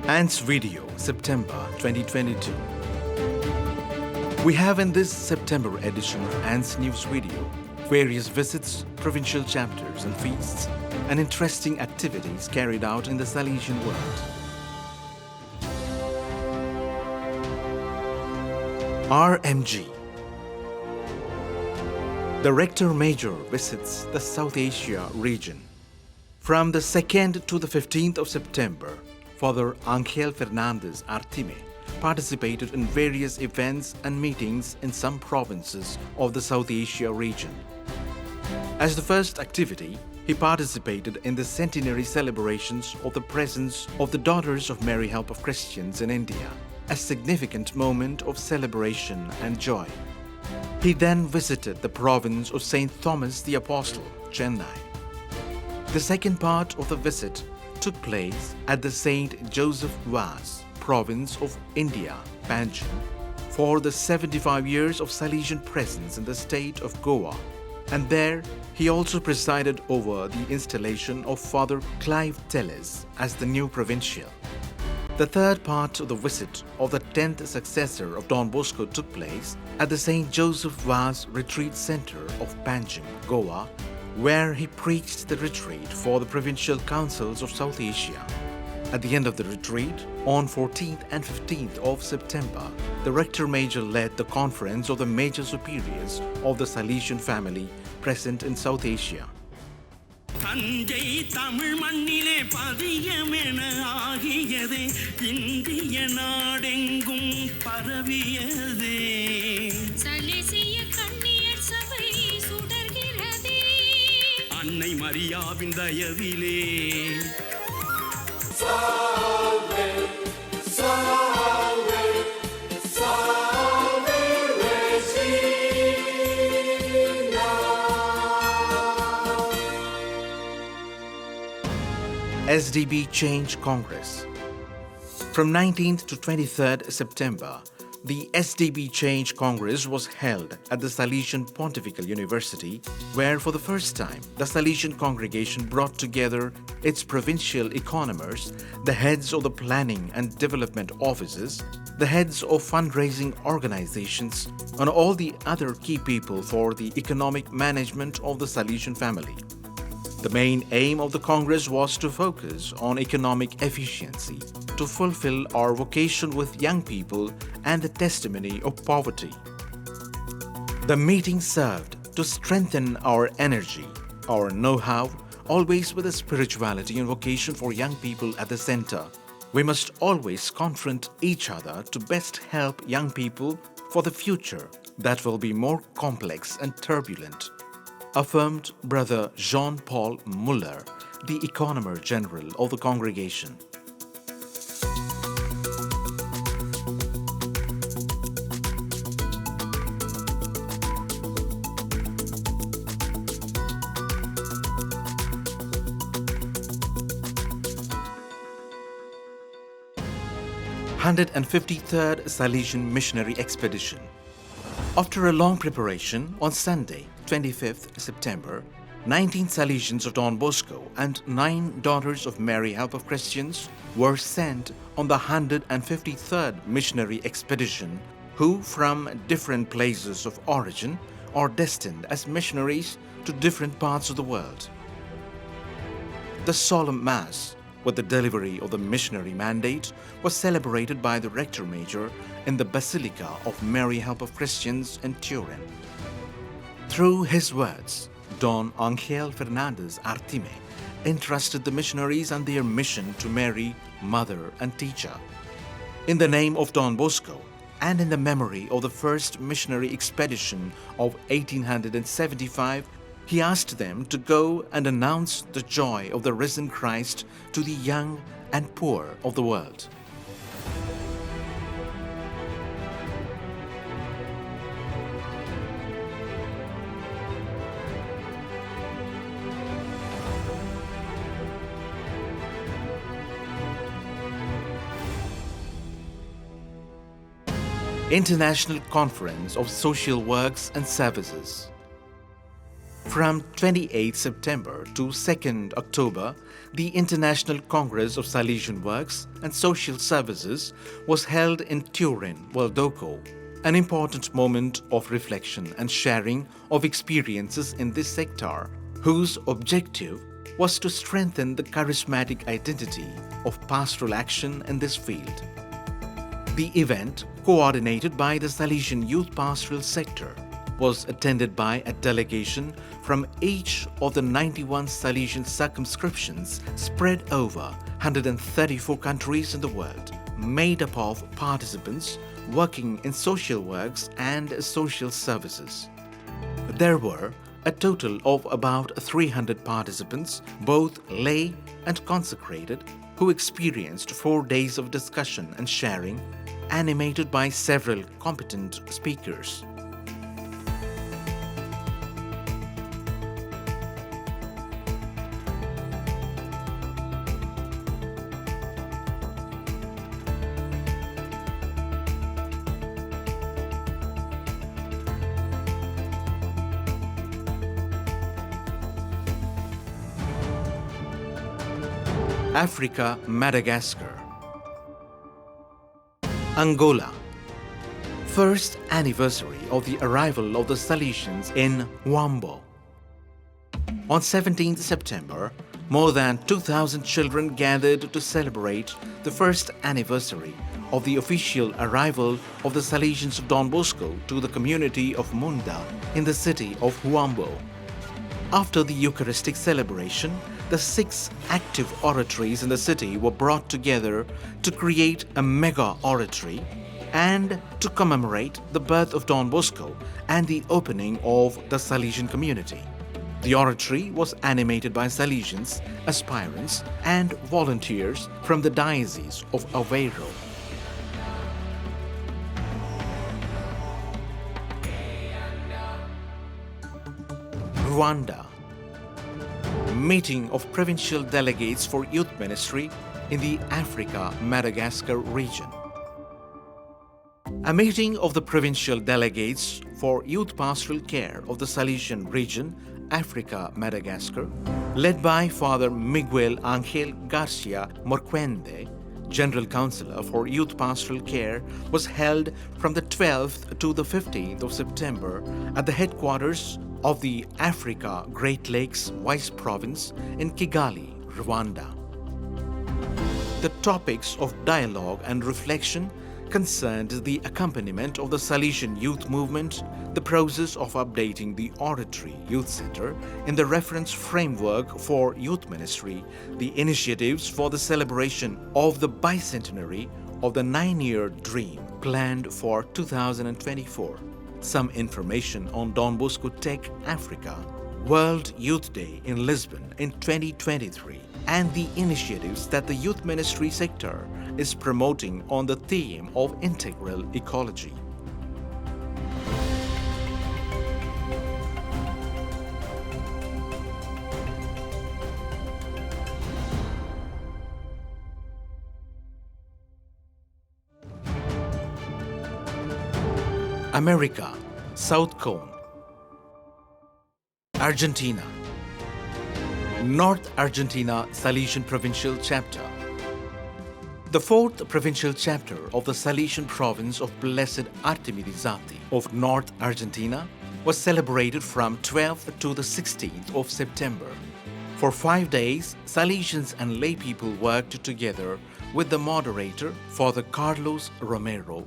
ANS Video, September 2022. We have in this September edition of ANS News Video various visits, provincial chapters and feasts, and interesting activities carried out in the Salesian world. RMG. The Rector Major visits the South Asia region. From the 2nd to the 15th of September, Father Angel Fernandez Artime participated in various events and meetings in some provinces of the South Asia region. As the first activity, he participated in the centenary celebrations of the presence of the Daughters of Mary Help of Christians in India, a significant moment of celebration and joy. He then visited the province of St. Thomas the Apostle, Chennai. The second part of the visit took place at the St. Joseph Vaz, province of India, Panjim, for the 75 years of Salesian presence in the state of Goa, and there he also presided over the installation of Father Clive Tellis as the new provincial. The third part of the visit of the 10th successor of Don Bosco took place at the St. Joseph Vaz Retreat Center of Panjim, Goa, where he preached the retreat for the provincial councils of South Asia. At the end of the retreat, on 14th and 15th of September, the Rector Major led the conference of the major superiors of the Salesian family present in South Asia. Thanjai Tamil மண்ணிலே பதியமென ஆகியதே இந்திய நாடெங்கும் பரவியதே சலேசிய கன்னியர் சபை சுடர்கிறதே அன்னை மரியாவின் தயவிலே SDB Change Congress. From 19th to 23rd September, the SDB Change Congress was held at the Salesian Pontifical University, where for the first time the Salesian congregation brought together its provincial economers, the heads of the planning and development offices, the heads of fundraising organizations, and all the other key people for the economic management of the Salesian family. The main aim of the Congress was to focus on economic efficiency, to fulfill our vocation with young people and the testimony of poverty. The meeting served to strengthen our energy, our know-how, always with a spirituality and vocation for young people at the center. We must always confront each other to best help young people for the future that will be more complex and turbulent, affirmed Brother Jean-Paul Muller, the Economer General of the congregation. (153rd Salesian Missionary Expedition). After a long preparation, on Sunday, 25th September, 19 Salesians of Don Bosco and 9 Daughters of Mary Help of Christians were sent on the 153rd Missionary Expedition, who from different places of origin are destined as missionaries to different parts of the world. The solemn Mass, with the delivery of the missionary mandate, was celebrated by the Rector Major in the Basilica of Mary Help of Christians in Turin. Through his words, Don Angel Fernandez Artime entrusted the missionaries and their mission to Mary, Mother and Teacher. In the name of Don Bosco and in the memory of the first missionary expedition of 1875, he asked them to go and announce the joy of the risen Christ to the young and poor of the world. International Conference of Social Works and Services. From 28 September to 2nd October, the International Congress of Salesian Works and Social Services was held in Turin, Valdoco, an important moment of reflection and sharing of experiences in this sector, whose objective was to strengthen the charismatic identity of pastoral action in this field. The event, coordinated by the Salesian Youth Pastoral Sector, was attended by a delegation from each of the 91 Salesian circumscriptions spread over 134 countries in the world, made up of participants working in social works and social services. There were a total of about 300 participants, both lay and consecrated, who experienced 4 days of discussion and sharing, animated by several competent speakers. Africa, Madagascar. Angola. First anniversary of the arrival of the Salesians in Huambo. On 17th September, more than 2,000 children gathered to celebrate the first anniversary of the official arrival of the Salesians of Don Bosco to the community of Munda in the city of Huambo. After the Eucharistic celebration, the 6 active oratories in the city were brought together to create a mega oratory and to commemorate the birth of Don Bosco and the opening of the Salesian community. The oratory was animated by Salesians, aspirants, and volunteers from the Diocese of Aveiro. Rwanda. Meeting of provincial delegates for youth ministry in the Africa-Madagascar region. A meeting of the provincial delegates for youth pastoral care of the Salesian region, Africa-Madagascar, led by Father Miguel Angel Garcia Morquende, General Councillor for Youth Pastoral Care, was held from the 12th to the 15th of September at the headquarters of the Africa Great Lakes Vice Province in Kigali, Rwanda. The topics of dialogue and reflection concerned the accompaniment of the Salesian youth movement, the process of updating the Oratory Youth Center in the reference framework for youth ministry, the initiatives for the celebration of the bicentenary of the 9-year dream planned for 2024. Some information on Don Bosco Tech Africa, World Youth Day in Lisbon in 2023, and the initiatives that the youth ministry sector is promoting on the theme of integral ecology. America, South Cone. Argentina. North Argentina Salesian Provincial Chapter. The 4th Provincial Chapter of the Salesian Province of Blessed Artemirizati of North Argentina was celebrated from 12th to the 16th of September. For 5 days, Salesians and lay people worked together with the moderator, Father Carlos Romero,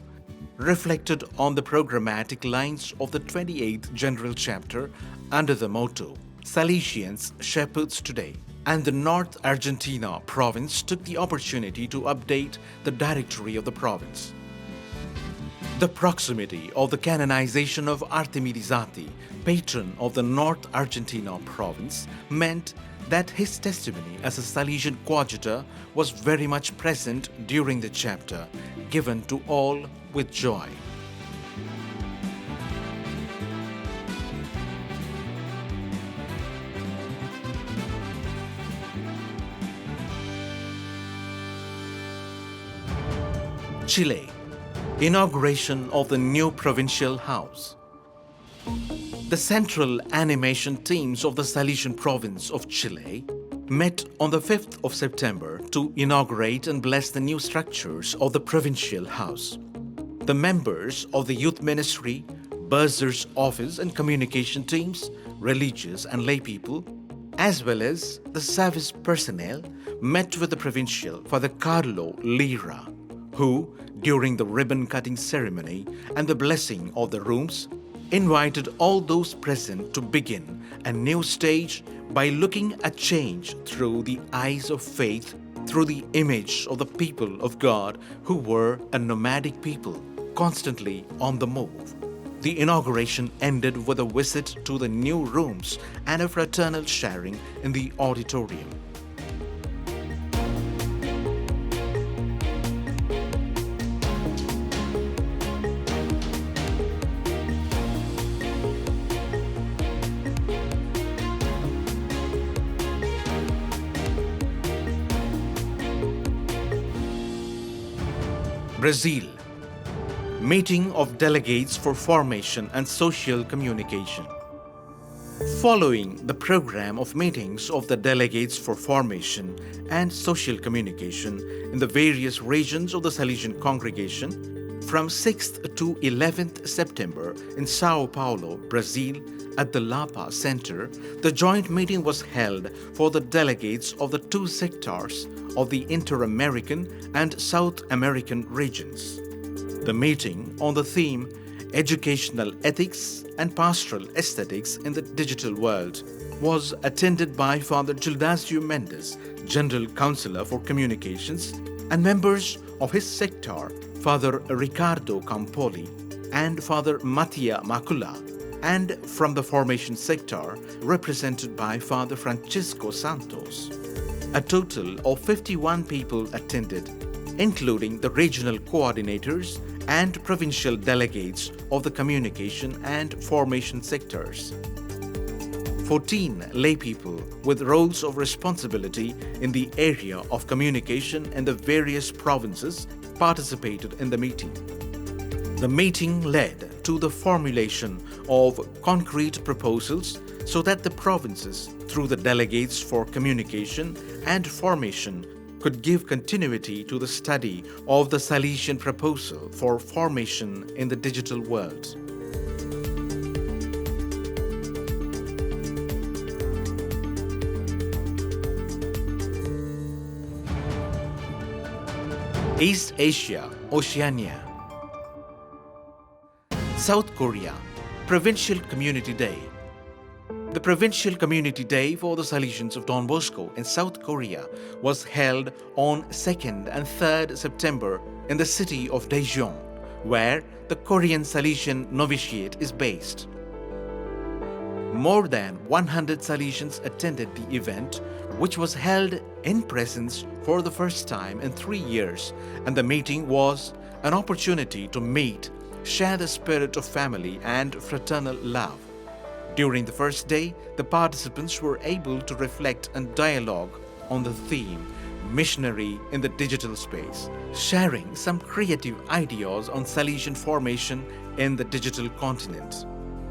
reflected on the programmatic lines of the 28th General Chapter under the motto, Salesians Shepherds Today, and the North Argentina province took the opportunity to update the directory of the province. The proximity of the canonization of Artemirizati, patron of the North Argentina province, meant that his testimony as a Salesian coadjutor was very much present during the chapter, given to all with joy. Chile. Inauguration of the new provincial house. The central animation teams of the Salesian province of Chile met on the 5th of September to inaugurate and bless the new structures of the provincial house. The members of the youth ministry, bursar's office and communication teams, religious and lay people, as well as the service personnel, met with the provincial Father Carlo Lira, who, during the ribbon-cutting ceremony and the blessing of the rooms, invited all those present to begin a new stage by looking at change through the eyes of faith, through the image of the people of God who were a nomadic people, constantly on the move. The inauguration ended with a visit to the new rooms and a fraternal sharing in the auditorium. Brazil. Meeting of delegates for formation and social communication. Following the program of meetings of the delegates for formation and social communication in the various regions of the Salesian congregation, from 6th to 11th September in Sao Paulo, Brazil, at the Lapa Center, the joint meeting was held for the delegates of the two sectors of the Inter-American and South American regions. The meeting on the theme Educational Ethics and Pastoral Aesthetics in the Digital World was attended by Father Gildasio Mendes, General Counselor for Communications, and members of his sector, Father Ricardo Campoli and Father Mattia Macula, and from the formation sector, represented by Father Francisco Santos. A total of 51 people attended, including the regional coordinators and provincial delegates of the communication and formation sectors. 14 laypeople with roles of responsibility in the area of communication in the various provinces participated in the meeting. The meeting led to the formulation of concrete proposals so that the provinces, through the delegates for communication and formation, could give continuity to the study of the Salesian proposal for formation in the digital world. East Asia, Oceania. South Korea, Provincial Community Day. The Provincial Community Day for the Salesians of Don Bosco in South Korea was held on 2nd and 3rd September in the city of Daejeon, where the Korean Salesian Novitiate is based. More than 100 Salesians attended the event, which was held in presence for the first time in 3 years, and the meeting was an opportunity to meet, share the spirit of family and fraternal love. During the first day, the participants were able to reflect and dialogue on the theme Missionary in the Digital Space, sharing some creative ideas on Salesian formation in the digital continent.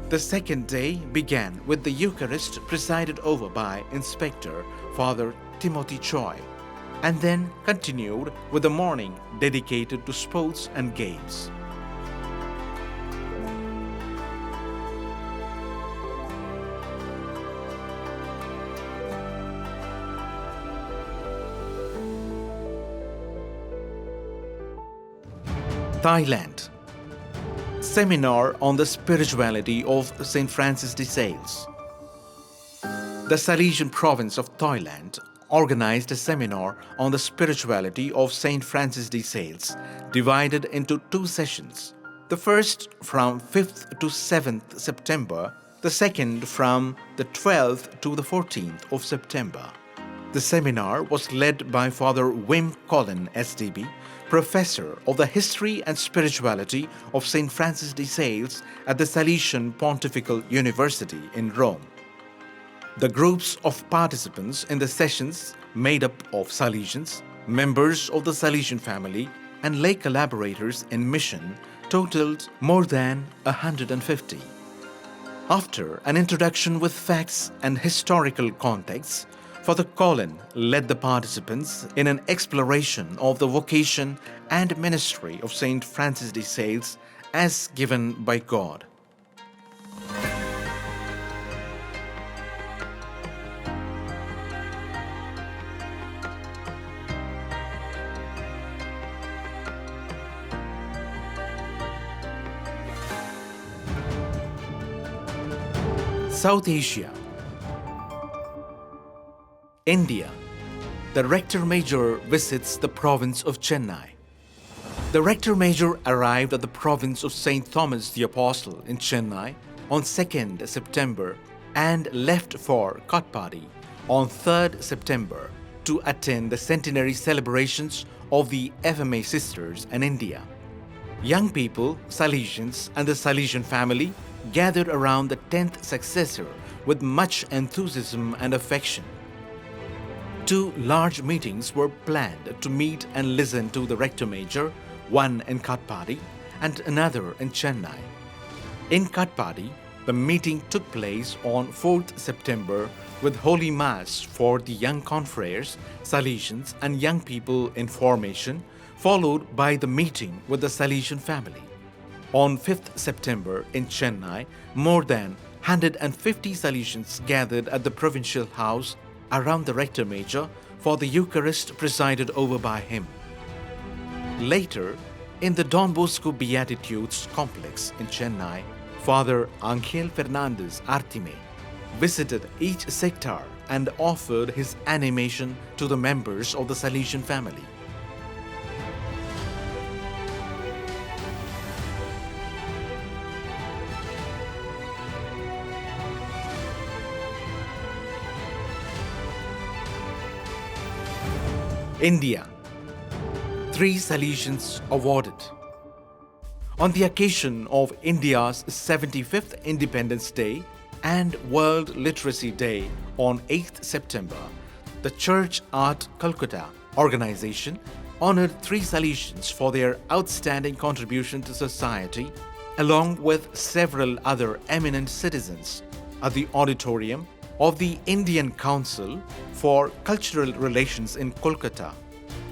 The second day began with the Eucharist presided over by Inspector Father Timothy Choi, and then continued with the morning dedicated to sports and games. Thailand. Seminar on the spirituality of St. Francis de Sales. The Salesian province of Thailand organized a seminar on the spirituality of St. Francis de Sales, divided into 2 sessions. The first from 5th to 7th September, the second from the 12th to the 14th of September. The seminar was led by Father Wim Collin, SDB, Professor of the History and Spirituality of St. Francis de Sales at the Salesian Pontifical University in Rome. The groups of participants in the sessions, made up of Salesians, members of the Salesian family, and lay collaborators in mission, totaled more than 150. After an introduction with facts and historical context, Father Colin led the participants in an exploration of the vocation and ministry of St. Francis de Sales as given by God. South Asia. India. The Rector Major visits the province of Chennai. The Rector Major arrived at the province of St. Thomas the Apostle in Chennai on 2nd September and left for Katpadi on 3rd September to attend the centenary celebrations of the FMA sisters in India. Young people, Salesians, and the Salesian family gathered around the 10th successor with much enthusiasm and affection. 2 large meetings were planned to meet and listen to the Rector Major, one in Katpadi and another in Chennai. In Katpadi, the meeting took place on 4th September with Holy Mass for the young confreres, Salesians, and young people in formation, followed by the meeting with the Salesian family. On 5th September in Chennai, more than 150 Salesians gathered at the provincial house around the Rector Major for the Eucharist presided over by him. Later, in the Don Bosco Beatitudes complex in Chennai, Father Angel Fernandez Artime visited each sector and offered his animation to the members of the Salesian family. India. 3 Salesians awarded. On the occasion of India's 75th Independence Day and World Literacy Day on 8th September, the Church Art Calcutta organization honored 3 Salesians for their outstanding contribution to society, along with several other eminent citizens, at the auditorium of the Indian Council for Cultural Relations in Kolkata.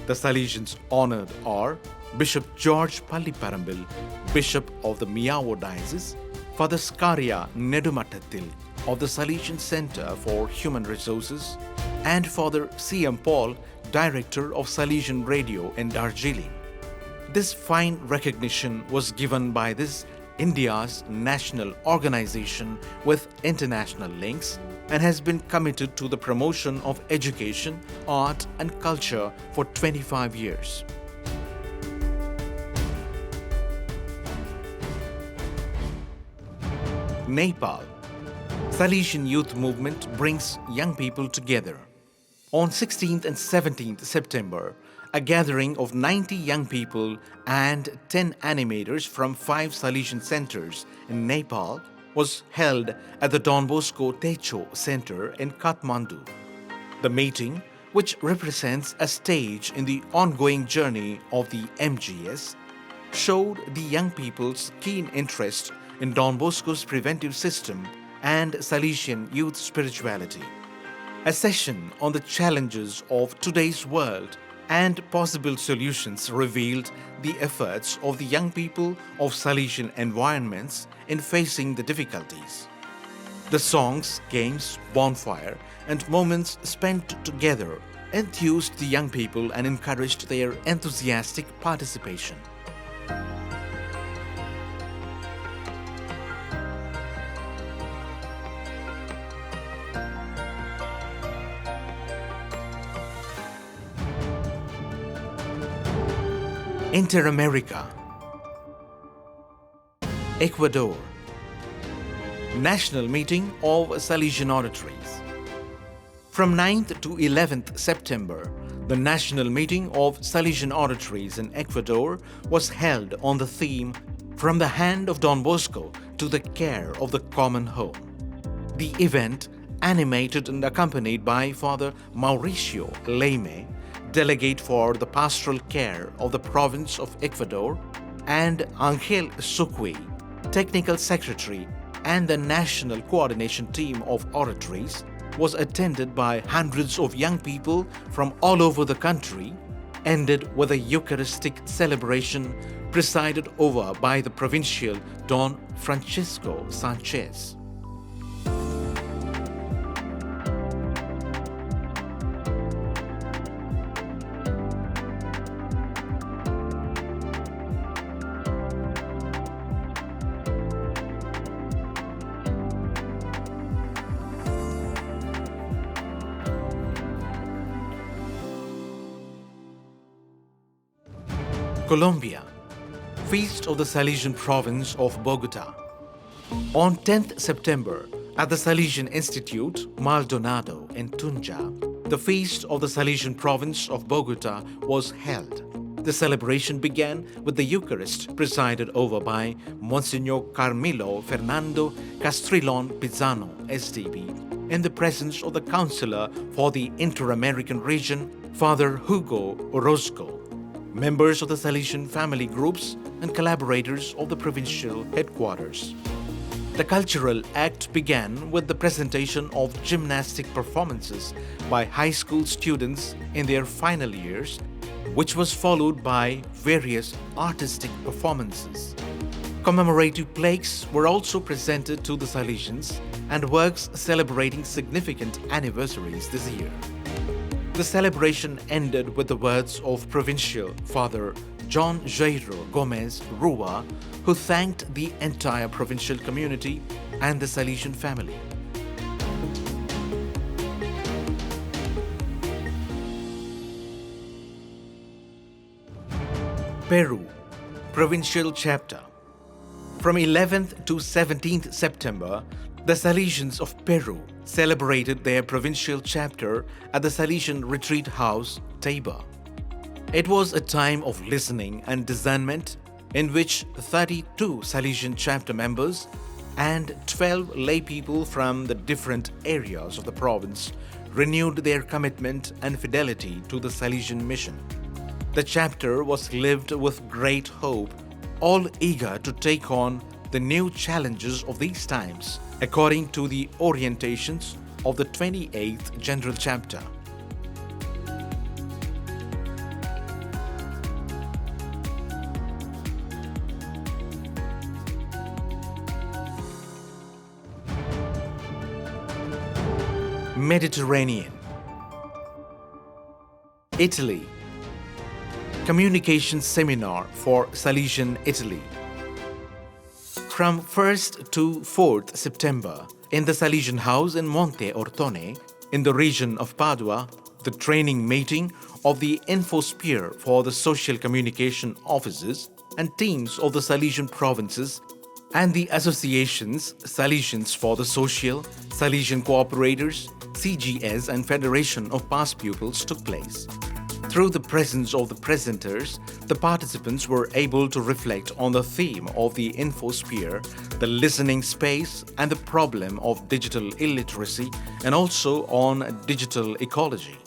The Salesians honored are Bishop George Palliparambil, Bishop of the Miyawo Diocese, Father Skaria Nedumattathil of the Salesian Center for Human Resources, and Father C.M. Paul, Director of Salesian Radio in Darjeeling. This fine recognition was given by this India's national organization with international links and has been committed to the promotion of education, art, and culture for 25 years. Nepal. Salesian Youth Movement brings young people together. On 16th and 17th September, a gathering of 90 young people and 10 animators from 5 Salesian centers in Nepal was held at the Don Bosco Techo Center in Kathmandu. The meeting, which represents a stage in the ongoing journey of the MGS, showed the young people's keen interest in Don Bosco's preventive system and Salesian youth spirituality. A session on the challenges of today's world and possible solutions revealed the efforts of the young people of Salesian environments in facing the difficulties. The songs, games, bonfire, and moments spent together enthused the young people and encouraged their enthusiastic participation. Inter-America. Ecuador. National Meeting of Salesian Oratories. From 9th to 11th September, the National Meeting of Salesian Oratories in Ecuador was held on the theme From the Hand of Don Bosco to the Care of the Common Home. The event, animated and accompanied by Father Mauricio Leime, Delegate for the Pastoral Care of the Province of Ecuador, and Angel Sucui, Technical Secretary and the national coordination team of oratories was attended by hundreds of young people from all over the country, ended with a Eucharistic celebration presided over by the provincial Don Francisco Sanchez. Colombia, Feast of the Salesian Province of Bogota. On 10th September, at the Salesian Institute, Maldonado in Tunja, the Feast of the Salesian Province of Bogota was held. The celebration began with the Eucharist presided over by Monsignor Carmelo Fernando Castrilon Pizano, SDB, in the presence of the Counselor for the Inter-American Region, Father Hugo Orozco, members of the Salesian Family groups and collaborators of the provincial headquarters. The cultural act began with the presentation of gymnastic performances by high school students in their final years, which was followed by various artistic performances. Commemorative plaques were also presented to the Salesians and works celebrating significant anniversaries this year. The celebration ended with the words of Provincial Father John Jairo Gomez Rua, who thanked the entire provincial community and the Salesian family. Peru, Provincial Chapter. From 11th to 17th September, the Salesians of Peru celebrated their provincial chapter at the Salesian Retreat House, Taiba. It was a time of listening and discernment in which 32 Salesian chapter members and 12 lay people from the different areas of the province renewed their commitment and fidelity to the Salesian mission. The chapter was lived with great hope, all eager to take on the new challenges of these times according to the orientations of the 28th General Chapter. Mediterranean. Italy. Communication Seminar for Salesian Italy. From 1st to 4th September, in the Salesian House in Monte Ortone, in the region of Padua, the training meeting of the Infosphere for the social communication offices and teams of the Salesian provinces and the associations Salesians for the Social, Salesian Cooperators, CGS and Federation of Past Pupils took place. Through the presence of the presenters, the participants were able to reflect on the theme of the Infosphere, the listening space, and the problem of digital illiteracy, and also on digital ecology.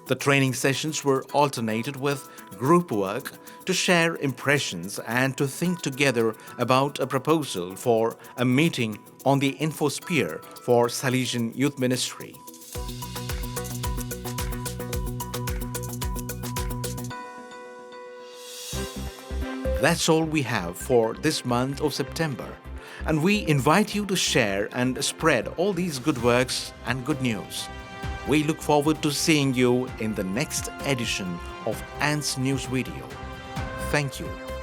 The training sessions were alternated with group work to share impressions and to think together about a proposal for a meeting on the Infosphere for Salesian Youth Ministry. That's all we have for this month of September, and we invite you to share and spread all these good works and good news. We look forward to seeing you in the next edition of ANS News Video. Thank you.